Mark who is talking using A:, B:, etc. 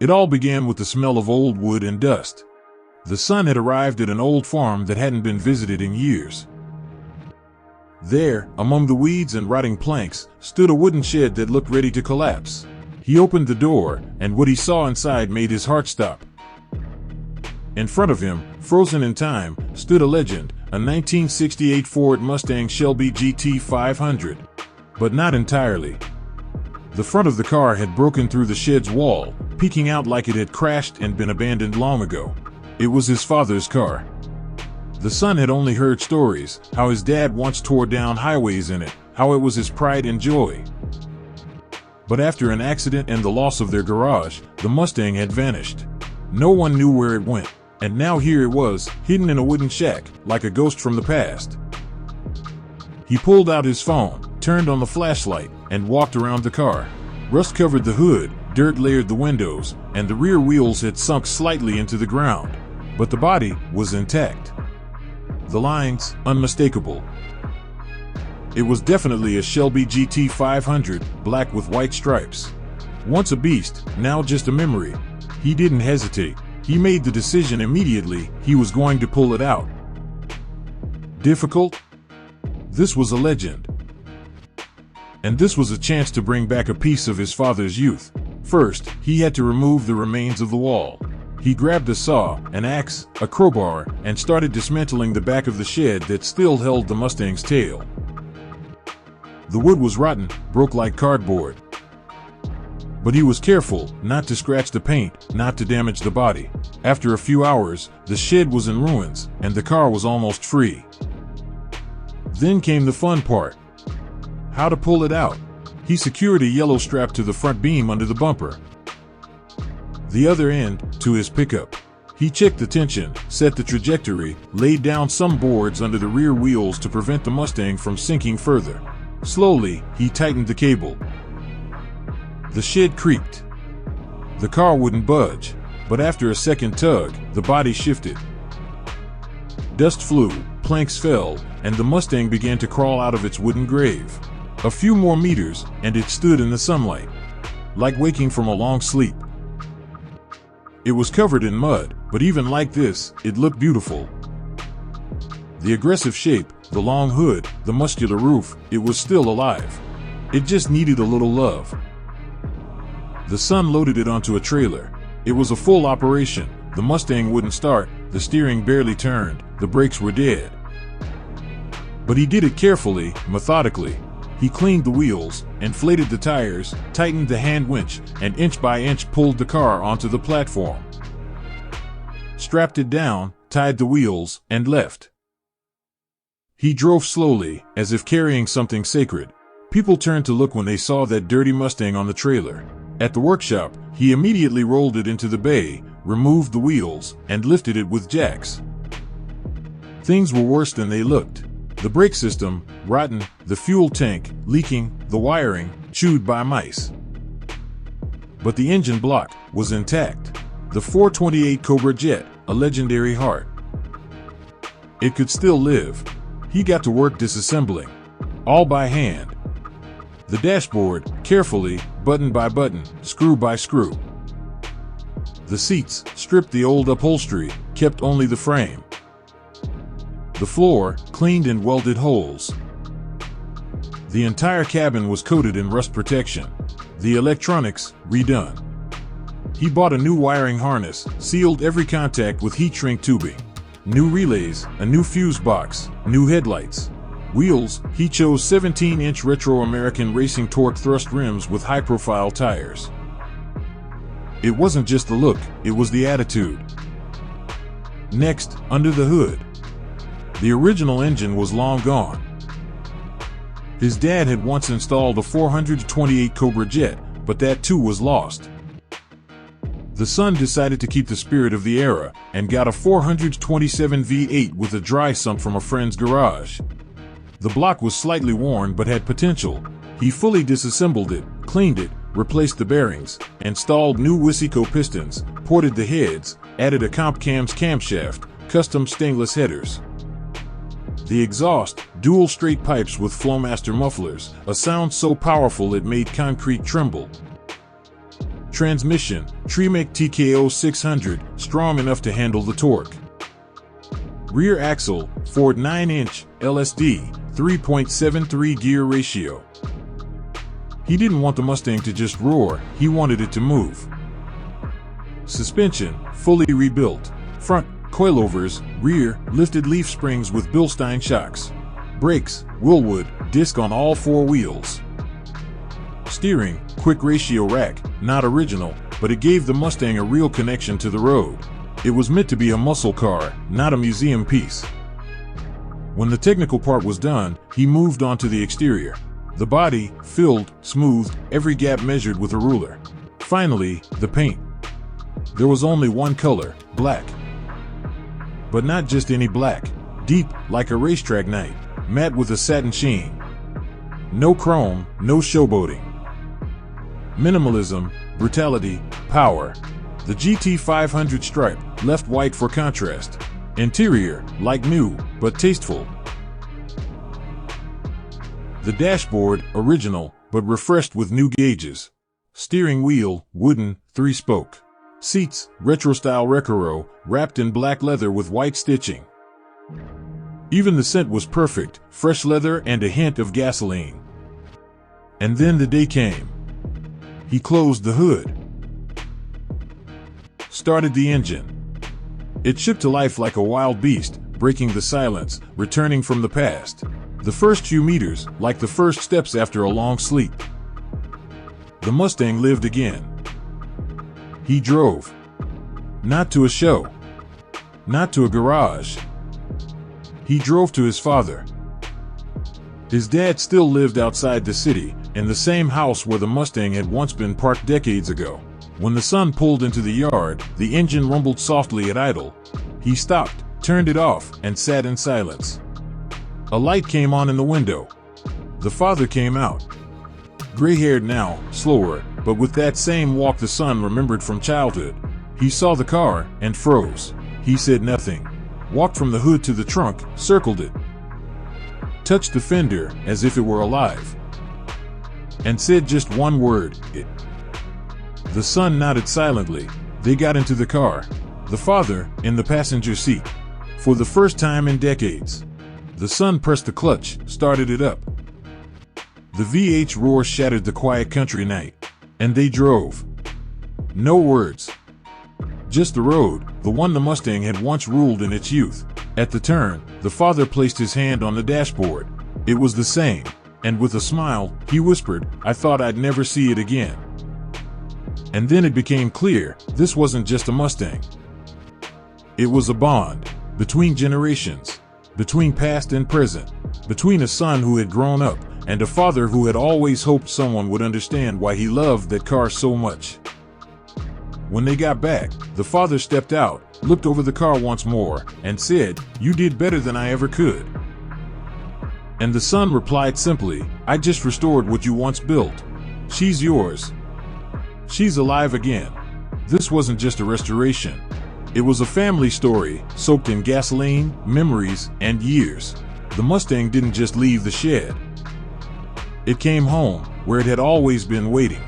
A: It all began with the smell of old wood and dust. The son had arrived at an old farm that hadn't been visited in years. There, among the weeds and rotting planks, stood a wooden shed that looked ready to collapse. He opened the door, and what he saw inside made his heart stop. In front of him, frozen in time, stood a legend, a 1968 Ford Mustang Shelby GT500. But not entirely. The front of the car had broken through the shed's wall, peeking out like it had crashed and been abandoned long ago. It was his father's car. The son had only heard stories, how his dad once tore down highways in it, how it was his pride and joy. But after an accident and the loss of their garage, the Mustang had vanished. No one knew where it went, and now here it was, hidden in a wooden shack, like a ghost from the past. He pulled out his phone, turned on the flashlight, and walked around the car. Rust covered the hood, dirt layered the windows, and the rear wheels had sunk slightly into the ground. But the body was intact. The lines, unmistakable. It was definitely a Shelby GT500, black with white stripes. Once a beast, now just a memory. He didn't hesitate. He made the decision immediately. He was going to pull it out. Difficult? This was a legend. And this was a chance to bring back a piece of his father's youth. First, he had to remove the remains of the wall. He grabbed a saw, an axe, a crowbar, and started dismantling the back of the shed that still held the Mustang's tail. The wood was rotten, broke like cardboard. But he was careful not to scratch the paint, not to damage the body. After a few hours, the shed was in ruins, and the car was almost free. Then came the fun part. How to pull it out. He secured a yellow strap to the front beam under the bumper. The other end, to his pickup. He checked the tension, set the trajectory, laid down some boards under the rear wheels to prevent the Mustang from sinking further. Slowly, he tightened the cable. The shed creaked. The car wouldn't budge, but after a second tug, the body shifted. Dust flew, planks fell, and the Mustang began to crawl out of its wooden grave. A few more meters, and it stood in the sunlight, like waking from a long sleep. It was covered in mud, but even like this, it looked beautiful. The aggressive shape, the long hood, the muscular roof, it was still alive. It just needed a little love. The son loaded it onto a trailer. It was a full operation. The Mustang wouldn't start, the steering barely turned, the brakes were dead. But he did it carefully, methodically. He cleaned the wheels, inflated the tires, tightened the hand winch, and inch by inch pulled the car onto the platform. Strapped it down, tied the wheels, and left. He drove slowly, as if carrying something sacred. People turned to look when they saw that dirty Mustang on the trailer. At the workshop, he immediately rolled it into the bay, removed the wheels, and lifted it with jacks. Things were worse than they looked. The brake system, rotten, the fuel tank, leaking, the wiring, chewed by mice. But the engine block was intact. The 428 Cobra Jet, a legendary heart. It could still live. He got to work disassembling, all by hand. The dashboard, carefully, button by button, screw by screw. The seats, stripped the old upholstery, kept only the frame. The floor, cleaned and welded holes. The entire cabin was coated in rust protection. The electronics, redone. He bought a new wiring harness, sealed every contact with heat shrink tubing. New relays, a new fuse box, new headlights. Wheels, he chose 17-inch retro American racing torque thrust rims with high-profile tires. It wasn't just the look, it was the attitude. Next, under the hood. The original engine was long gone. His dad had once installed a 428 Cobra Jet, but that too was lost. The son decided to keep the spirit of the era, and got a 427 V8 with a dry sump from a friend's garage. The block was slightly worn but had potential. He fully disassembled it, cleaned it, replaced the bearings, installed new Wisico pistons, ported the heads, added a Comp Cam's camshaft, custom stainless headers. The exhaust, dual straight pipes with Flowmaster mufflers, a sound so powerful it made concrete tremble. Transmission, Tremec TKO 600, strong enough to handle the torque. Rear axle, Ford 9-inch, LSD, 3.73 gear ratio. He didn't want the Mustang to just roar, he wanted it to move. Suspension, fully rebuilt. Front, coilovers, rear, lifted leaf springs with Bilstein shocks. Brakes, Willwood, disc on all four wheels. Steering, quick ratio rack, not original, but it gave the Mustang a real connection to the road. It was meant to be a muscle car, not a museum piece. When the technical part was done, he moved on to the exterior. The body, filled, smoothed, every gap measured with a ruler. Finally, the paint. There was only one color, black. But not just any black. Deep, like a racetrack night, matte with a satin sheen. No chrome, no showboating. Minimalism, brutality, power. The GT500 stripe, left white for contrast. Interior, like new, but tasteful. The dashboard, original, but refreshed with new gauges. Steering wheel, wooden, 3-spoke. Seats, retro-style Recaro, wrapped in black leather with white stitching. Even the scent was perfect, fresh leather and a hint of gasoline. And then the day came. He closed the hood. Started the engine. It shook to life like a wild beast, breaking the silence, returning from the past. The first few meters, like the first steps after a long sleep. The Mustang lived again. He drove. Not to a show. Not to a garage. He drove to his father. His dad still lived outside the city, in the same house where the Mustang had once been parked decades ago. When the son pulled into the yard, the engine rumbled softly at idle. He stopped, turned it off, and sat in silence. A light came on in the window. The father came out. Gray-haired now, slower, but with that same walk the son remembered from childhood. He saw the car, and froze. He said nothing. Walked from the hood to the trunk, circled it. Touched the fender, as if it were alive. And said just one word, it. The son nodded silently. They got into the car. The father, in the passenger seat. For the first time in decades. The son pressed the clutch, started it up. The V8's roar shattered the quiet country night. And they drove. No words. Just the road, the one the Mustang had once ruled in its youth. At the turn, the father placed his hand on the dashboard. It was the same. And with a smile, he whispered, "I thought I'd never see it again." And then it became clear, this wasn't just a Mustang. It was a bond. Between generations. Between past and present. Between a son who had grown up, and a father who had always hoped someone would understand why he loved that car so much. When they got back, the father stepped out, looked over the car once more, and said, "You did better than I ever could." And the son replied simply, "I just restored what you once built. She's yours. She's alive again." This wasn't just a restoration. It was a family story, soaked in gasoline, memories, and years. The Mustang didn't just leave the shed. It came home, where it had always been waiting.